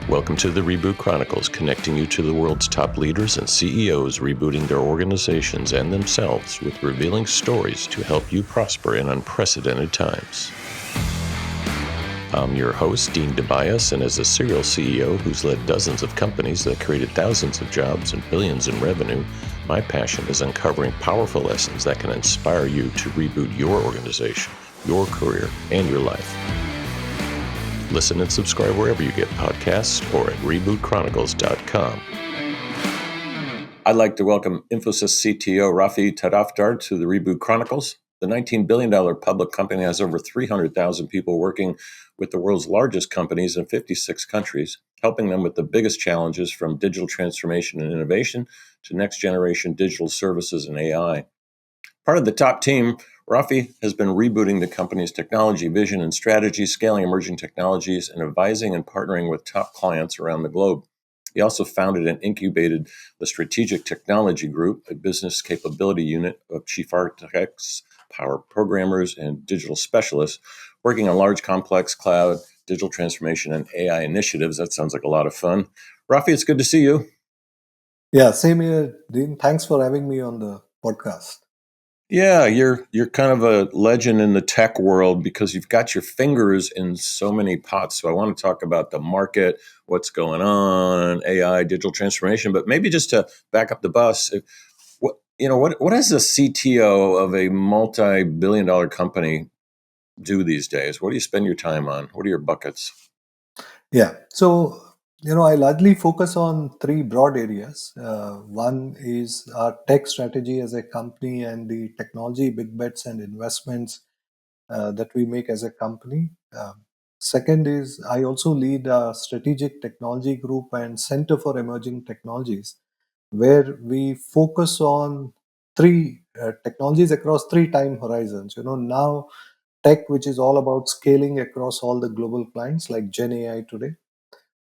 Welcome to the Reboot Chronicles, connecting you to the world's top leaders and CEOs rebooting their organizations and themselves with revealing stories to help you prosper in unprecedented times. I'm your host, Dean DeBias, and as a serial CEO who's led dozens of companies that created thousands of jobs and billions in revenue, my passion is uncovering powerful lessons that can inspire you to reboot your organization, your career, and your life. Listen and subscribe wherever you get podcasts or at rebootchronicles.com. I'd like to welcome Infosys CTO Rafee Tarafdar to the Reboot Chronicles. The $19 billion public company has over 300,000 people working with the world's largest companies in 56 countries, helping them with the biggest challenges from digital transformation and innovation to next-generation digital services and AI. Part of the top team, Rafee has been rebooting the company's technology vision and strategy, scaling emerging technologies, and advising and partnering with top clients around the globe. He also founded and incubated the Strategic Technology Group, a business capability unit of chief architects, power programmers, and digital specialists, working on large, complex cloud, digital transformation, and AI initiatives. That sounds like a lot of fun. Rafee, it's good to see you. Yeah, same here, Dean. Thanks for having me on the podcast. Yeah, you're kind of a legend in the tech world because you've got your fingers in so many pots. So I want to talk about the market, what's going on, AI, digital transformation, but maybe just to back up the bus, what does the CTO of a multi-billion-dollar company do these days? What do you spend your time on? What are your buckets? Yeah, so I largely focus on three broad areas. One is our tech strategy as a company and the technology big bets and investments that we make as a company. Second is I also lead a strategic technology group and Center for Emerging Technologies, where we focus on three technologies across three time horizons. Now tech, which is all about scaling across all the global clients like Gen AI today.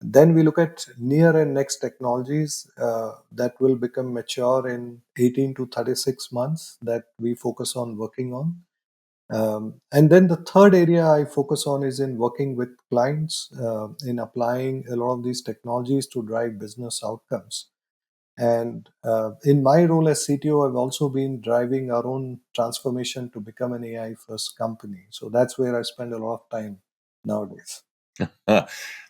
Then we look at near and next technologies that will become mature in 18 to 36 months that we focus on working on. And then the third area I focus on is in working with clients in applying a lot of these technologies to drive business outcomes. And in my role as CTO, I've also been driving our own transformation to become an AI first company. So that's where I spend a lot of time nowadays.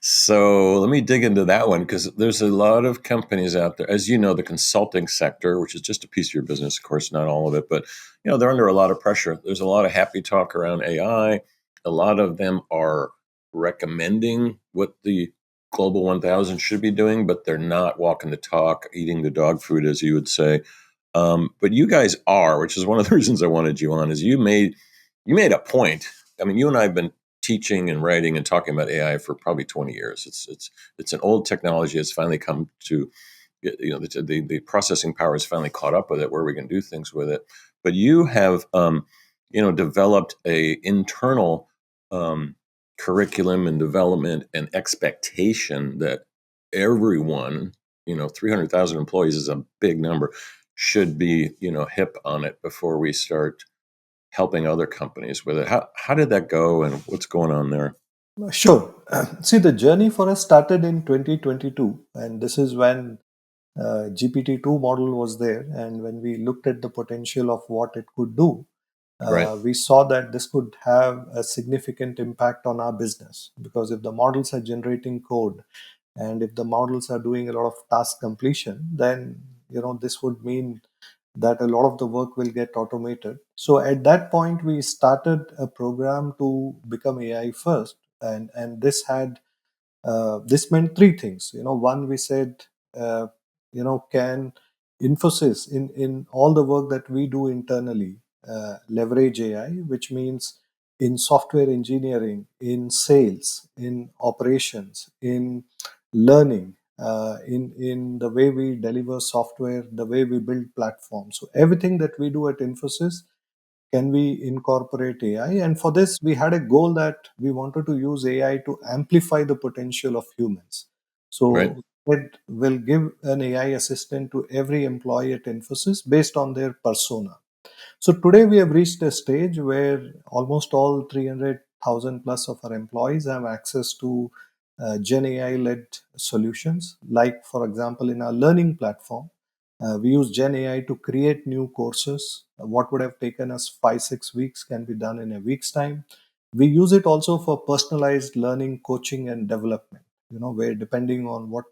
So let me dig into that one because there's a lot of companies out there. As you know, the consulting sector, which is just a piece of your business, of course, not all of it, but they're under a lot of pressure. There's a lot of happy talk around AI. A lot of them are recommending what the Global 1000 should be doing, but they're not walking the talk, eating the dog food, as you would say. But you guys are, which is one of the reasons I wanted you on, is you made a point. I mean, you and I have been teaching and writing and talking about AI for probably 20 years. It's an old technology. It's finally come to, the processing power has finally caught up with it, where we can do things with it. But you have, developed a internal curriculum and development and expectation that everyone, 300,000 employees is a big number, should be, hip on it before we start helping other companies with it. How did that go and what's going on there? Sure. See, the journey for us started in 2022, and this is when GPT-2 model was there. And when we looked at the potential of what it could do, Right. we saw that this could have a significant impact on our business, because if the models are generating code and if the models are doing a lot of task completion, then this would mean that a lot of the work will get automated. So at that point, we started a program to become AI first, and this meant three things. One, we said, can Infosys in all the work that we do internally leverage AI, which means in software engineering, in sales, in operations, in learning, in the way we deliver software, the way we build platforms. So everything that we do at Infosys, can we incorporate AI? And for this, we had a goal that we wanted to use AI to amplify the potential of humans. Right. So it will give an AI assistant to every employee at Infosys based on their persona. So today we have reached a stage where almost all 300,000 plus of our employees have access to Gen AI led solutions. Like, for example, in our learning platform, we use Gen AI to create new courses. What would have taken us 5, 6 weeks can be done in a week's time. We use it also for personalized learning, coaching, and development. Where depending on what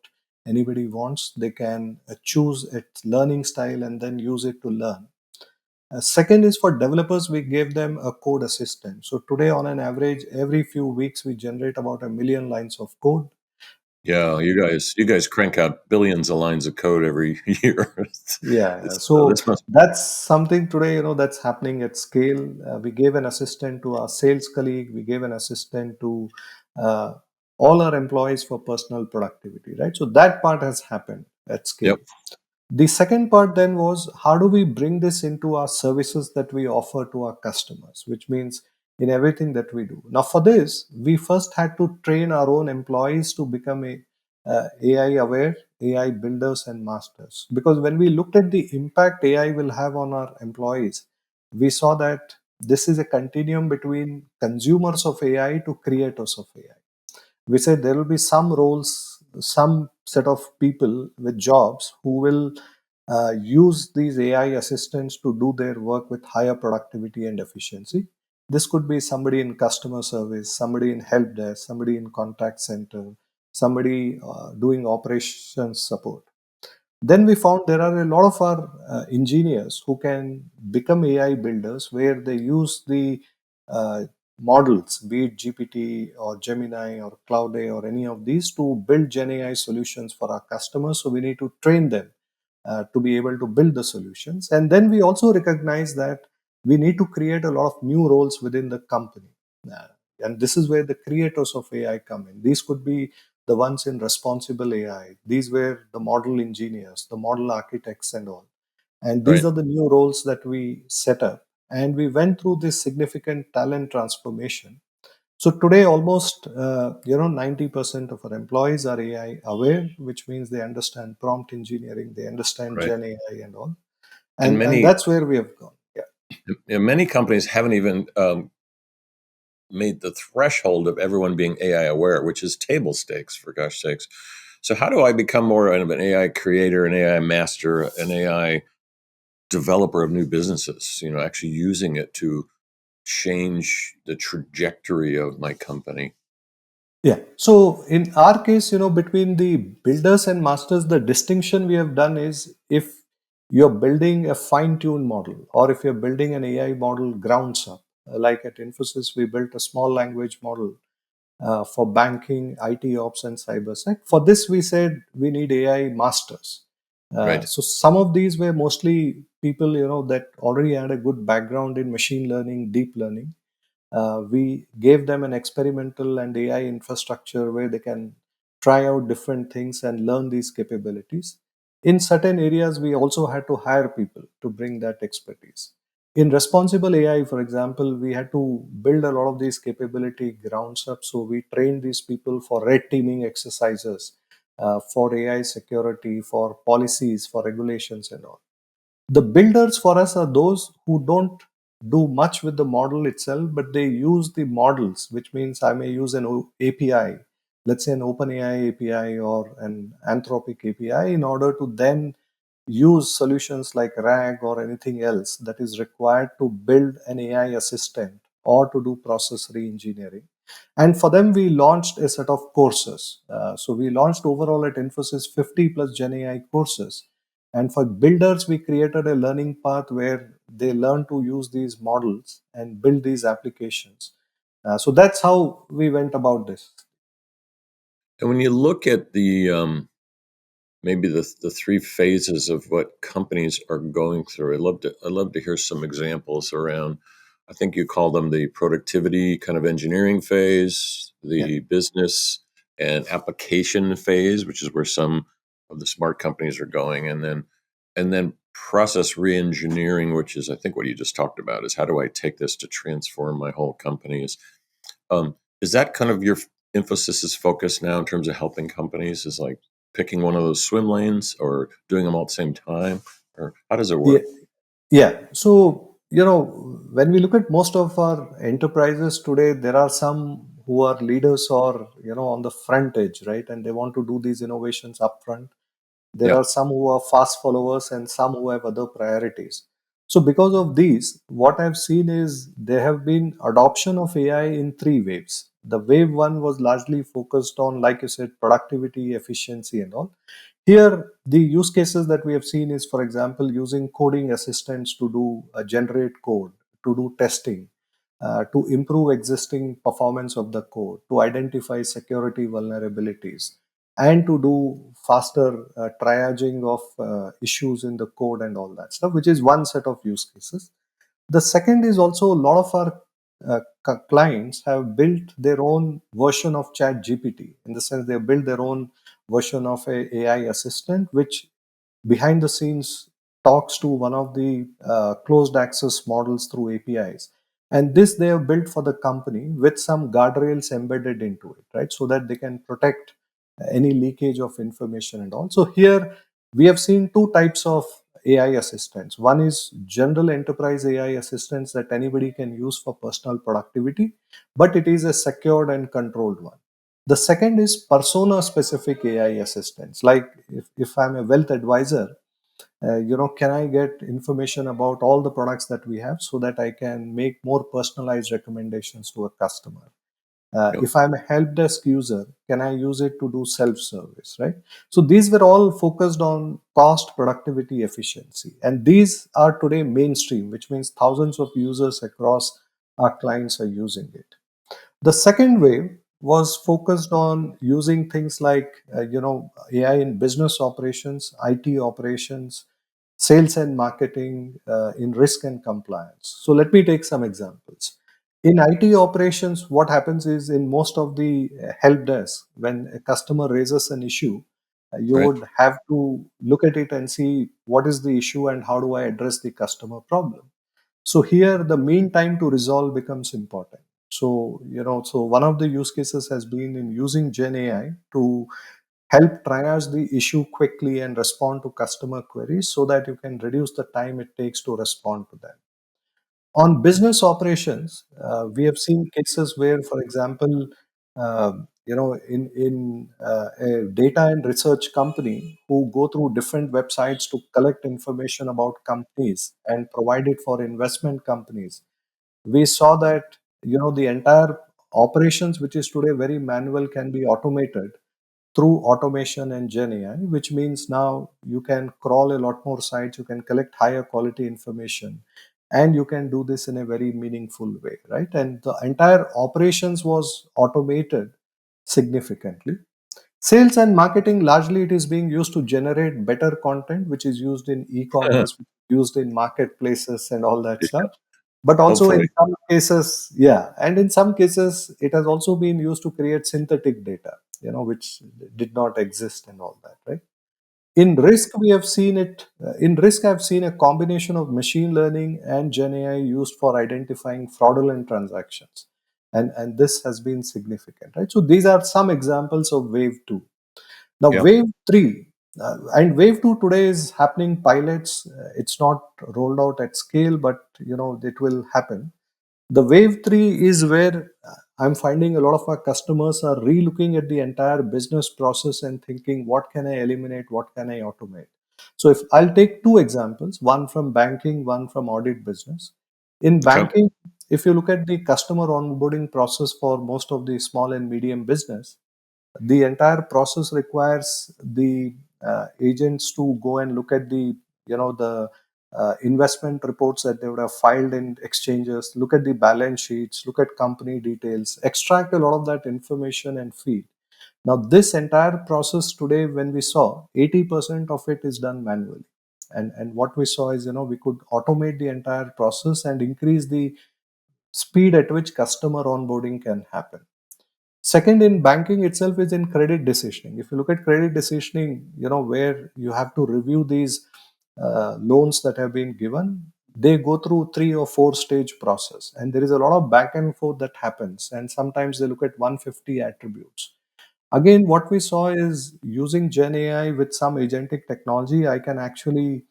anybody wants, they can choose its learning style and then use it to learn. Second is for developers, we gave them a code assistant. So today, on an average, every few weeks, we generate about 1 million lines of code. Yeah, you guys crank out billions of lines of code every year. Yeah, so This must that's something today, that's happening at scale. We gave an assistant to our sales colleague. We gave an assistant to uh, all our employees for personal productivity, right? So that part has happened at scale. yep, The second part then was, how do we bring this into our services that we offer to our customers, which means in everything that we do. Now, for this, we first had to train our own employees to become AI aware, AI builders and masters. Because when we looked at the impact AI will have on our employees, we saw that this is a continuum between consumers of AI to creators of AI. We said there will be some roles, some set of people with jobs who will use these AI assistants to do their work with higher productivity and efficiency. This could be somebody in customer service, somebody in help desk, somebody in contact center, somebody doing operations support. Then we found there are a lot of our engineers who can become AI builders, where they use the uh, models, be it GPT or Gemini or Cloud A or any of these, to build Gen AI solutions for our customers. So we need to train them to be able to build the solutions. And then we also recognize that we need to create a lot of new roles within the company. Uh, and this is where the creators of AI come in. These could be the ones in responsible AI. These were the model engineers, the model architects, and all. And these right. are the new roles that we set up. And we went through this significant talent transformation. So today, almost 90% of our employees are AI aware, which means they understand prompt engineering, they understand Right. Gen AI, and all. And And many that's where we have gone. Yeah. many companies haven't even made the threshold of everyone being AI aware, which is table stakes, for gosh sakes. So how do I become more of an AI creator, an AI master, an AI developer of new businesses? Actually using it to change the trajectory of my company. Yeah. So in our case, between the builders and masters, the distinction we have done is, if you're building a fine-tuned model, or if you're building an AI model grounds up, like at Infosys, we built a small language model for banking, IT ops, and cybersec. For this, we said we need AI masters. Right. So some of these were mostly people, that already had a good background in machine learning, deep learning. We gave them an experimental and AI infrastructure where they can try out different things and learn these capabilities. In certain areas, we also had to hire people to bring that expertise. In responsible AI, for example, we had to build a lot of these capability grounds up. So we trained these people for red teaming exercises, for AI security, for policies, for regulations, and all. The builders for us are those who don't do much with the model itself, but they use the models, which means I may use an API, let's say an OpenAI API or an Anthropic API, in order to then use solutions like RAG or anything else that is required to build an AI assistant or to do process re-engineering. And for them, we launched a set of courses. So we launched overall at Infosys 50 plus Gen AI courses. And for builders, we created a learning path where they learn to use these models and build these applications. So that's how we went about this. And when you look at the maybe the three phases of what companies are going through, I'd love to hear some examples around. I think you call them the productivity kind of engineering phase, Yeah. the business and application phase, which is where some of the smart companies are going, and then process reengineering, which is I think what you just talked about, is how do I take this to transform my whole company? Is that kind of your Infosys's focus now in terms of helping companies? Is like picking one of those swim lanes or doing them all at the same time, or how does it Yeah. work? Yeah. So, when we look at most of our enterprises today, there are some who are leaders or on the front edge, right? And they want to do these innovations upfront. There Yeah. are some who are fast followers and some who have other priorities. So because of these, what I've seen is there have been adoption of AI in three waves. The wave one was largely focused on, like you said, productivity, efficiency, and all. Here, the use cases that we have seen is, for example, using coding assistants to do generate code, to do testing, to improve existing performance of the code, to identify security vulnerabilities, and to do faster triaging of issues in the code and all that stuff, which is one set of use cases. The second is also a lot of our clients have built their own version of Chat GPT. In the sense, they have built their own version of a AI assistant, which behind the scenes talks to one of the closed access models through APIs. And this they have built for the company with some guardrails embedded into it, right? So that they can protect any leakage of information and all. So here we have seen two types of AI assistants. One is general enterprise AI assistants that anybody can use for personal productivity, but it is a secured and controlled one. The second is persona specific AI assistants. Like if I'm a wealth advisor, can I get information about all the products that we have so that I can make more personalized recommendations to a customer? Yep. If I'm a help desk user, can I use it to do self service, right? So these were all focused on cost, productivity, efficiency. And these are today mainstream, which means thousands of users across our clients are using it. The second wave was focused on using things like AI in business operations, IT operations, sales and marketing, in risk and compliance. So let me take some examples. In IT operations, what happens is in most of the help desk, when a customer raises an issue, you Right. would have to look at it and see what is the issue and how do I address the customer problem. So here the mean time to resolve becomes important. So, so one of the use cases has been in using Gen AI to help triage the issue quickly and respond to customer queries so that you can reduce the time it takes to respond to them. On business operations, we have seen cases where, for example, in a data and research company who go through different websites to collect information about companies and provide it for investment companies, we saw that the entire operations, which is today very manual, can be automated through automation and Gen AI, which means now you can crawl a lot more sites, you can collect higher quality information, and you can do this in a very meaningful way, right? And the entire operations was automated significantly. Sales and marketing, largely it is being used to generate better content, which is used in e-commerce, used in marketplaces and all that Yeah. stuff. But also in Hopefully. some cases, yeah, and in some cases, it has also been used to create synthetic data, which did not exist and all that, right? In risk, we have seen it. In risk, I've seen a combination of machine learning and Gen AI used for identifying fraudulent transactions, and this has been significant, right? So these are some examples of wave two. Now, Yeah. wave three, and wave two today is happening pilots. It's not rolled out at scale, but it will happen. The wave three is where I'm finding a lot of our customers are re-looking at the entire business process and thinking, what can I eliminate? What can I automate? So if I'll take two examples, one from banking, one from audit business. In Okay. banking, if you look at the customer onboarding process for most of the small and medium business, the entire process requires the agents to go and look at the investment reports that they would have filed in exchanges, look at the balance sheets, look at company details, extract a lot of that information and feed. Now this entire process today, when we saw 80% of it is done manually, and what we saw is we could automate the entire process and increase the speed at which customer onboarding can happen. Second, in banking itself is in credit decisioning. If you look at credit decisioning, where you have to review these loans that have been given, they go through 3 or 4 stage process, and there is a lot of back and forth that happens. And sometimes they look at 150 attributes. Again, what we saw is using Gen AI with some agentic technology, I can actually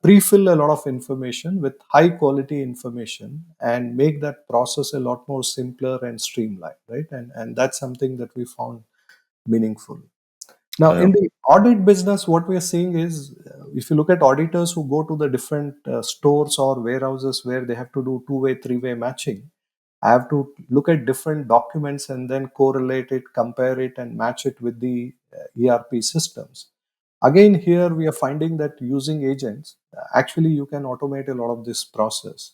pre-fill a lot of information with high quality information and make that process a lot more simpler and streamlined, right? And that's something that we found meaningful. Now, in Yeah. the audit business, what we are seeing is if you look at auditors who go to the different stores or warehouses where they have to do two-way, three-way matching, I have to look at different documents and then correlate it, compare it, and match it with the ERP systems. Again, here we are finding that using agents, actually you can automate a lot of this process.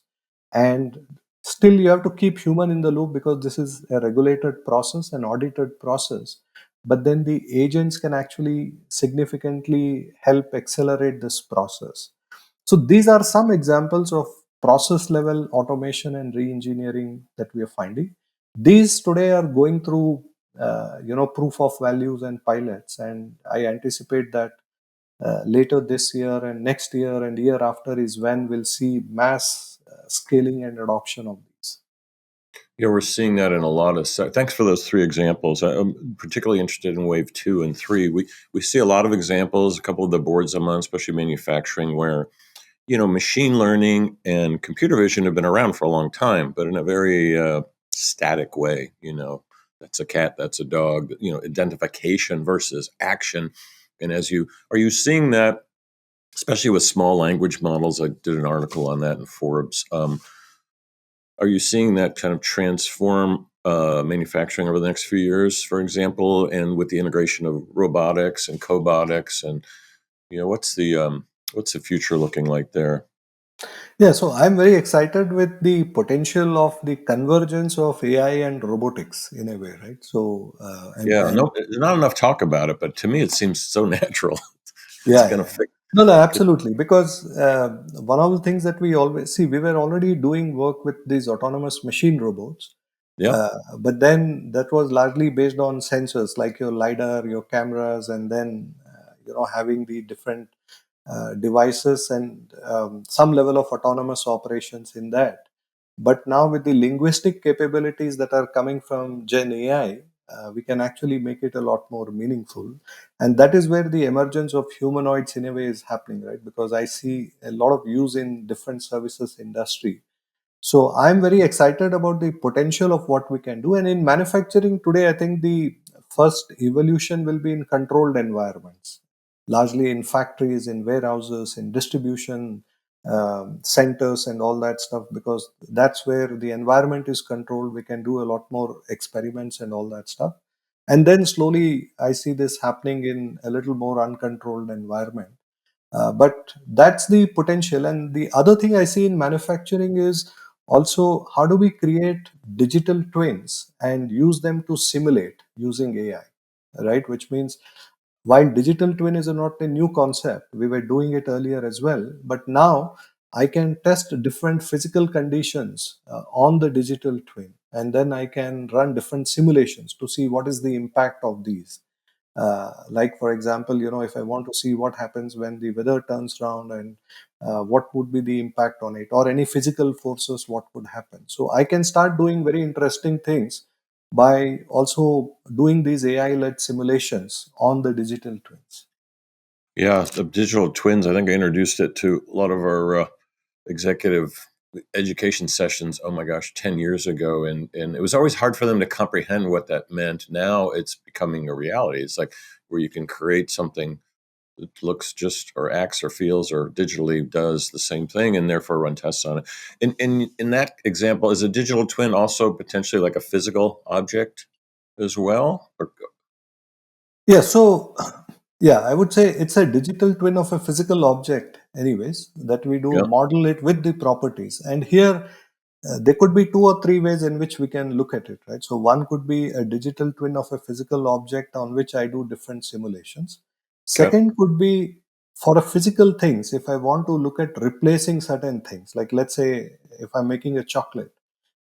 And still you have to keep human in the loop because this is a regulated process, an audited process. But then the agents can actually significantly help accelerate this process. So these are some examples of process level automation and re-engineering that we are finding. These today are going through proof of values and pilots, and I anticipate that later this year and next year and year after is when we'll see mass scaling and adoption of these. Yeah, we're seeing that in a lot of. Thanks for those three examples. I'm particularly interested in wave 2 and 3. We see a lot of examples. A couple of the boards I'm on, especially manufacturing, where machine learning and computer vision have been around for a long time, but in a very static way. That's a cat, that's a dog. Identification versus action. And are you seeing that, especially with small language models? I did an article on that in Forbes. Are you seeing that kind of transform manufacturing over the next few years, for example, and with the integration of robotics and cobotics, and what's the future looking like there? Yeah, so I'm very excited with the potential of the convergence of AI and robotics in a way, right? So, Yeah, and no, there's not enough talk about it, but to me, it seems so natural. It's yeah, going to yeah. fix. No, no, absolutely. Because one of the things that we always see, we were already doing work with these autonomous machine robots, Yeah, but then that was largely based on sensors like your lidar, your cameras, and then having the different devices and some level of autonomous operations in that. But now with the linguistic capabilities that are coming from Gen AI, we can actually make it a lot more meaningful. And that is where the emergence of humanoids in a way is happening, right? Because I see a lot of use in different services industry. So I'm very excited about the potential of what we can do. And in manufacturing today, I think the first evolution will be in controlled environments, largely in factories, in warehouses, in distribution centers, and all that stuff, because that's where the environment is controlled. We can do a lot more experiments and all that stuff. And then slowly, I see this happening in a little more uncontrolled environment. But that's the potential. And the other thing I see in manufacturing is also how do we create digital twins and use them to simulate using AI, right? Which means while digital twin is not a new concept, we were doing it earlier as well. But now I can test different physical conditions on the digital twin, and then I can run different simulations to see what is the impact of these. Like for example, if I want to see what happens when the weather turns around and what would be the impact on it, or any physical forces, what would happen. So I can start doing very interesting things by also doing these AI led simulations on the digital twins. yeah. The digital twins. I think I introduced it to a lot of our executive education sessions. Oh my gosh, 10 years ago, and it was always hard for them to comprehend what that meant. Now it's becoming a reality. It's like where you can create something that looks just or acts or feels or digitally does the same thing, and therefore run tests on it. In that example, is a digital twin also potentially like a physical object as well? Or, Yeah, so yeah, I would say it's a digital twin of a physical object, anyways, that we do yeah. model it with the properties. And here, there could be two or three ways in which we can look at it, right? So, one could be a digital twin of a physical object on which I do different simulations. Okay. Second could be for a physical things, if I want to look at replacing certain things, like let's say if I'm making a chocolate,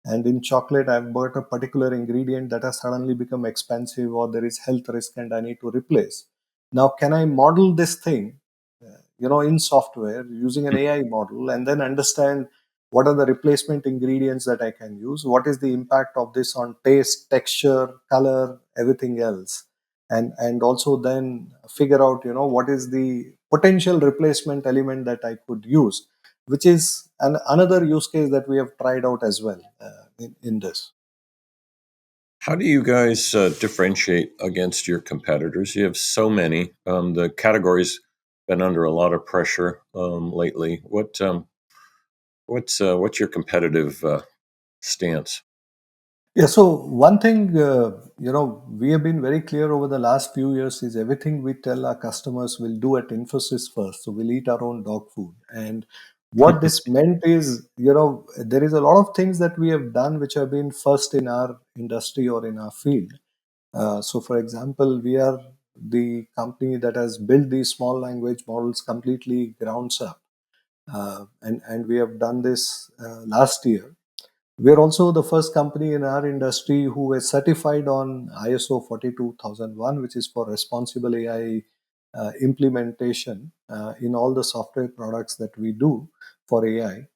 and in chocolate I've bought a particular ingredient that has suddenly become expensive, or there is health risk and I need to replace. Now can I model this thing in software using an AI model, and then understand what are the replacement ingredients that I can use, what is the impact of this on taste, texture, color, everything else, and also then figure out what is the potential replacement element that I could use, which is another use case that we have tried out as well in this. How do you guys differentiate against your competitors? You have so many. The category's been under a lot of pressure lately. What's your competitive stance? Yeah, so one thing, we have been very clear over the last few years is everything we tell our customers we'll do at Infosys first. So we'll eat our own dog food. And what this meant is, there is a lot of things that we have done which have been first in our industry or in our field. So, for example, we are the company that has built these small language models completely grounds up. And we have done this last year. We're also the first company in our industry who is certified on ISO 42001, which is for responsible AI implementation in all the software products that we do for AI.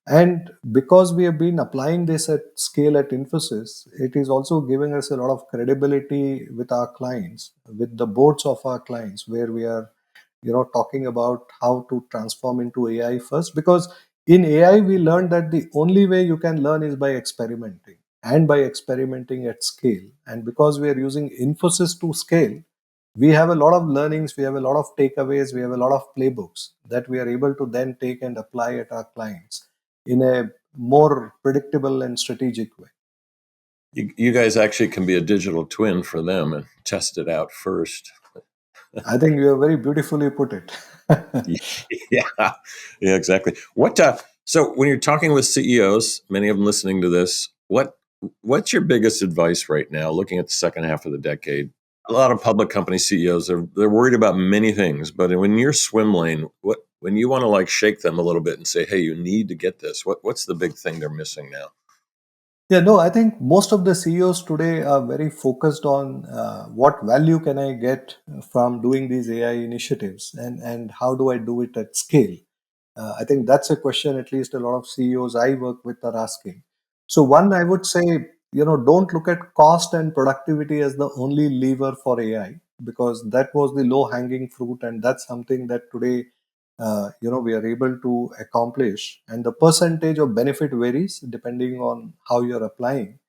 And because we have been applying this at scale at Infosys, it is also giving us a lot of credibility with our clients, with the boards of our clients, where we are, talking about how to transform into AI first. Because in AI, we learned that the only way you can learn is by experimenting and by experimenting at scale. And because we are using Infosys to scale, we have a lot of learnings, we have a lot of takeaways, we have a lot of playbooks that we are able to then take and apply at our clients in a more predictable and strategic way. You guys actually can be a digital twin for them and test it out first. I think you have very beautifully put it. Yeah, yeah, exactly. So when you're talking with CEOs, many of them listening to this, what's your biggest advice right now, looking at the second half of the decade? A lot of public company CEOs they're worried about many things, but when you're swim lane, when you want to like shake them a little bit and say, hey, you need to get this, what's the big thing they're missing now? Yeah, no, I think most of the CEOs today are very focused on what value can I get from doing these AI initiatives, and how do I do it at scale. I think that's a question at least a lot of CEOs I work with are asking. So one, I would say, don't look at cost and productivity as the only lever for AI, because that was the low hanging fruit, and that's something that today, we are able to accomplish. And the percentage of benefit varies depending on how you're applying.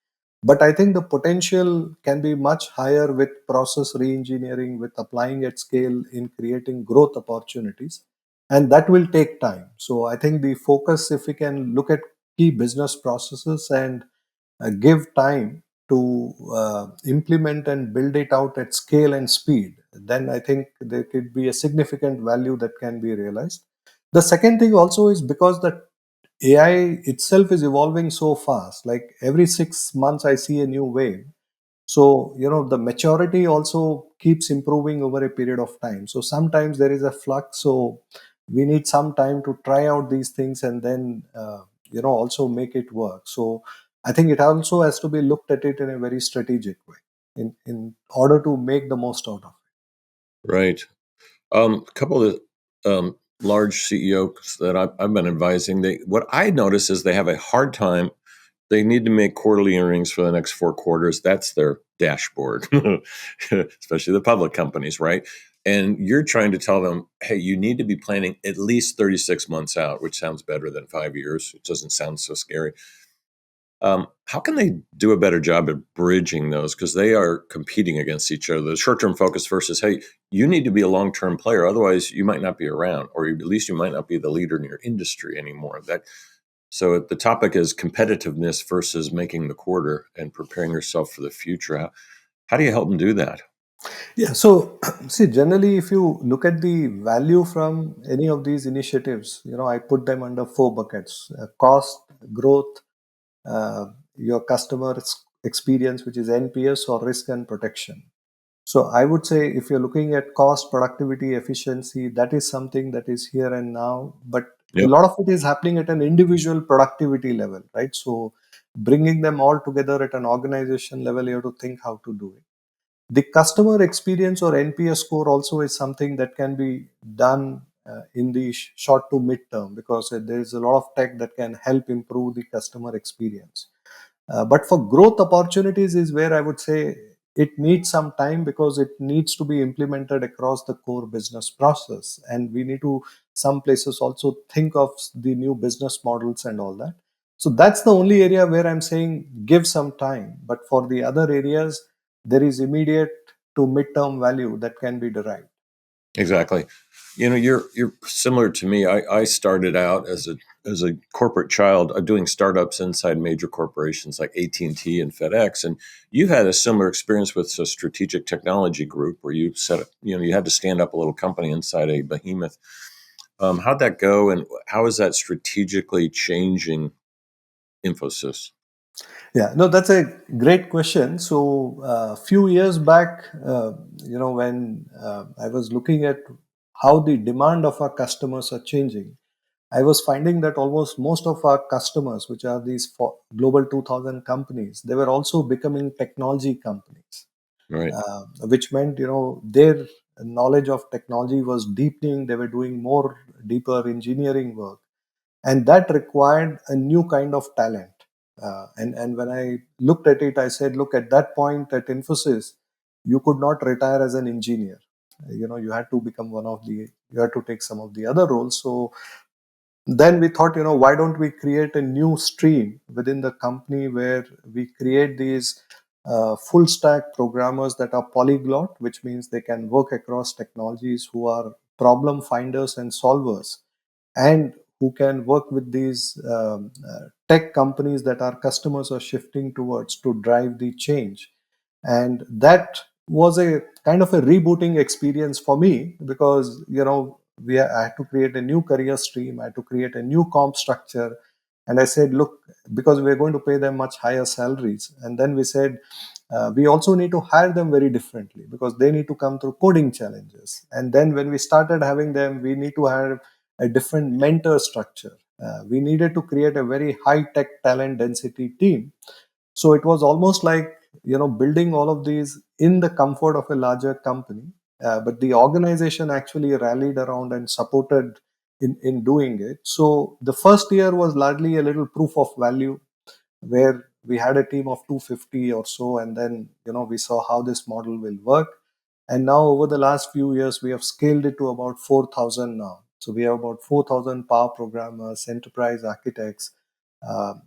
But I think the potential can be much higher with process reengineering, with applying at scale in creating growth opportunities. And that will take time. So I think the focus, if we can look at key business processes and give time to implement and build it out at scale and speed, then I think there could be a significant value that can be realized. The second thing also is because the AI itself is evolving so fast. Like every 6 months, I see a new wave. So, the maturity also keeps improving over a period of time. So sometimes there is a flux. So we need some time to try out these things and then, also make it work. So I think it also has to be looked at it in a very strategic way in order to make the most out of it. Right. A couple of large CEOs that I've been advising, what I notice is they have a hard time. They need to make quarterly earnings for the next 4 quarters. That's their dashboard, especially the public companies, right? And you're trying to tell them, hey, you need to be planning at least 36 months out, which sounds better than 5 years. It doesn't sound so scary. How can they do a better job at bridging those? Because they are competing against each other. The short term focus versus, hey, you need to be a long term player. Otherwise, you might not be around, or at least you might not be the leader in your industry anymore. So the topic is competitiveness versus making the quarter and preparing yourself for the future. How do you help them do that? Yeah. So, see, generally, if you look at the value from any of these initiatives, I put them under four buckets: cost, growth, your customer experience, which is NPS, or risk and protection. So I would say if you're looking at cost, productivity, efficiency, that is something that is here and now. But a Yep. lot of it is happening at an individual productivity level, right? So bringing them all together at an organization level, you have to think how to do it. The customer experience or NPS score also is something that can be done in the short to mid term, because there is a lot of tech that can help improve the customer experience. But for growth opportunities is where I would say it needs some time because it needs to be implemented across the core business process, and we need to some places also think of the new business models and all that. So that's the only area where I'm saying give some time, but for the other areas there is immediate to midterm value that can be derived. Exactly. You're similar to me. I started out as a corporate child doing startups inside major corporations like AT&T and FedEx, and you had a similar experience with a strategic technology group where you set up, you had to stand up a little company inside a behemoth. How'd that go, and how is that strategically changing Infosys? Yeah, no, that's a great question. So, a few years back, when I was looking at how the demand of our customers are changing, I was finding that almost most of our customers, which are these global 2000 companies, they were also becoming technology companies, Right. which meant, their knowledge of technology was deepening. They were doing more deeper engineering work, and that required a new kind of talent. And when I looked at it, I said, look, at that point at Infosys, you could not retire as an engineer. You had to become you had to take some of the other roles. So then we thought, why don't we create a new stream within the company where we create these full stack programmers that are polyglot, which means they can work across technologies, who are problem finders and solvers, and who can work with these tech companies that our customers are shifting towards to drive the change. And that was a kind of a rebooting experience for me, because I had to create a new career stream, I had to create a new comp structure. And I said, look, because we're going to pay them much higher salaries, and then we said, we also need to hire them very differently because they need to come through coding challenges. And then when we started having them, we need to have a different mentor structure. We needed to create a very high tech talent density team. So it was almost like, building all of these in the comfort of a larger company. But the organization actually rallied around and supported in doing it. So the first year was largely a little proof of value, where we had a team of 250 or so, and then we saw how this model will work. And now over the last few years we have scaled it to about 4,000 now. So we have about 4,000 power programmers, enterprise architects,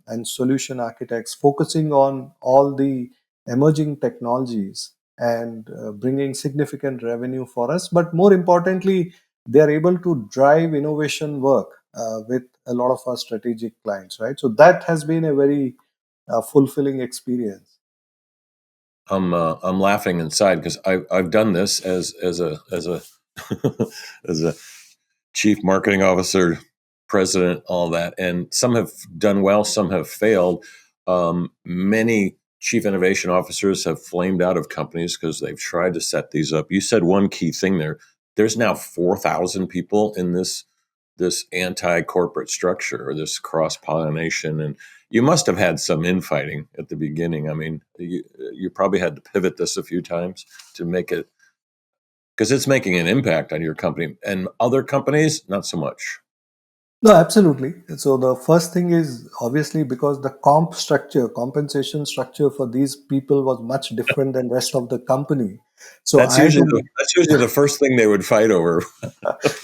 and solution architects, focusing on all the emerging technologies and bringing significant revenue for us. But more importantly, they are able to drive innovation work with a lot of our strategic clients, right? So that has been a very fulfilling experience. I'm laughing inside because I've done this as a as a chief marketing officer, president, all that, and some have done well, some have failed. Many chief innovation officers have flamed out of companies because they've tried to set these up. You said one key thing there. There's now 4,000 people in this anti-corporate structure or this cross-pollination, and you must have had some infighting at the beginning. I mean, you probably had to pivot this a few times to make it, because it's making an impact on your company, and other companies not so much. No, absolutely. So the first thing is obviously because the compensation structure for these people was much different than rest of the company. So That's I had usually to, the first thing they would fight over.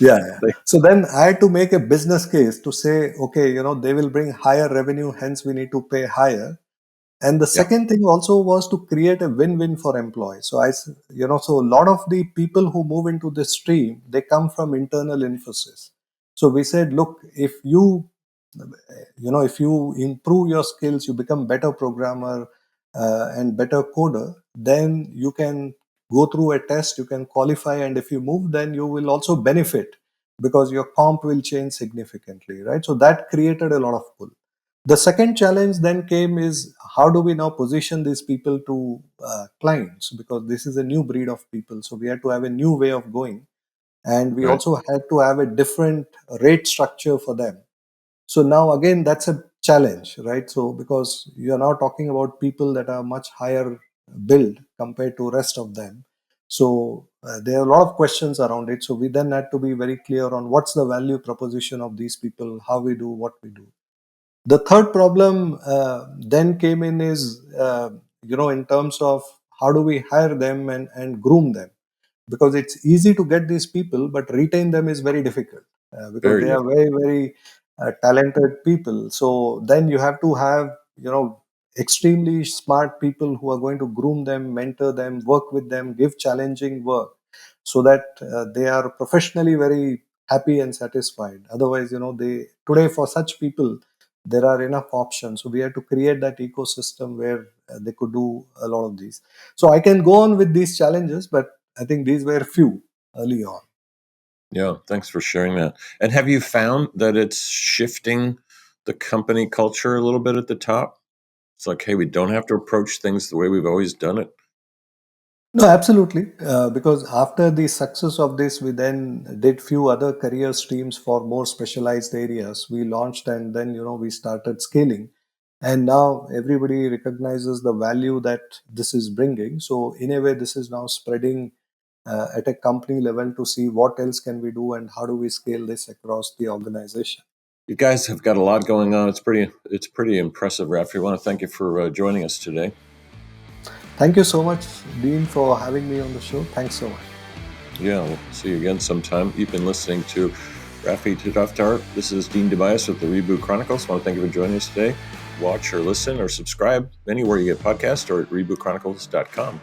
yeah, yeah. So then I had to make a business case to say, okay, they will bring higher revenue, hence we need to pay higher. And the Yeah, second thing also was to create a win-win for employees. So a lot of the people who move into this stream, they come from internal Infosys. So we said, look, if you improve your skills, you become better programmer and better coder, then you can go through a test, you can qualify, and if you move, then you will also benefit because your comp will change significantly, right? So that created a lot of pull. The second challenge then came is, how do we now position these people to clients, because this is a new breed of people. So we had to have a new way of going, and we right. also had to have a different rate structure for them. So now again, that's a challenge, right? So because you are now talking about people that are much higher build compared to rest of them. So there are a lot of questions around it. So we then had to be very clear on what's the value proposition of these people, how we do what we do. The third problem then came in is, in terms of how do we hire them and groom them? Because it's easy to get these people, but retain them is very difficult because Very they are difficult. very, very talented people. So then you have to have, extremely smart people who are going to groom them, mentor them, work with them, give challenging work so that they are professionally very happy and satisfied. Otherwise, they today for such people, there are enough options. So we have to create that ecosystem where they could do a lot of these. So I can go on with these challenges, but I think these were few early on. Yeah, thanks for sharing that. And have you found that it's shifting the company culture a little bit at the top? It's like, hey, we don't have to approach things the way we've always done it. No, absolutely. Because after the success of this, we then did few other career streams for more specialized areas. We launched and then we started scaling, and now everybody recognizes the value that this is bringing. So in a way, this is now spreading at a company level to see what else can we do and how do we scale this across the organization. You guys have got a lot going on. It's pretty impressive, Raf. I want to thank you for joining us today. Thank you so much, Dean, for having me on the show. Thanks so much. Yeah, we'll see you again sometime. You've been listening to Rafee Tarafdar. This is Dean Tobias with the Reboot Chronicles. I want to thank you for joining us today. Watch or listen or subscribe anywhere you get podcasts or at rebootchronicles.com.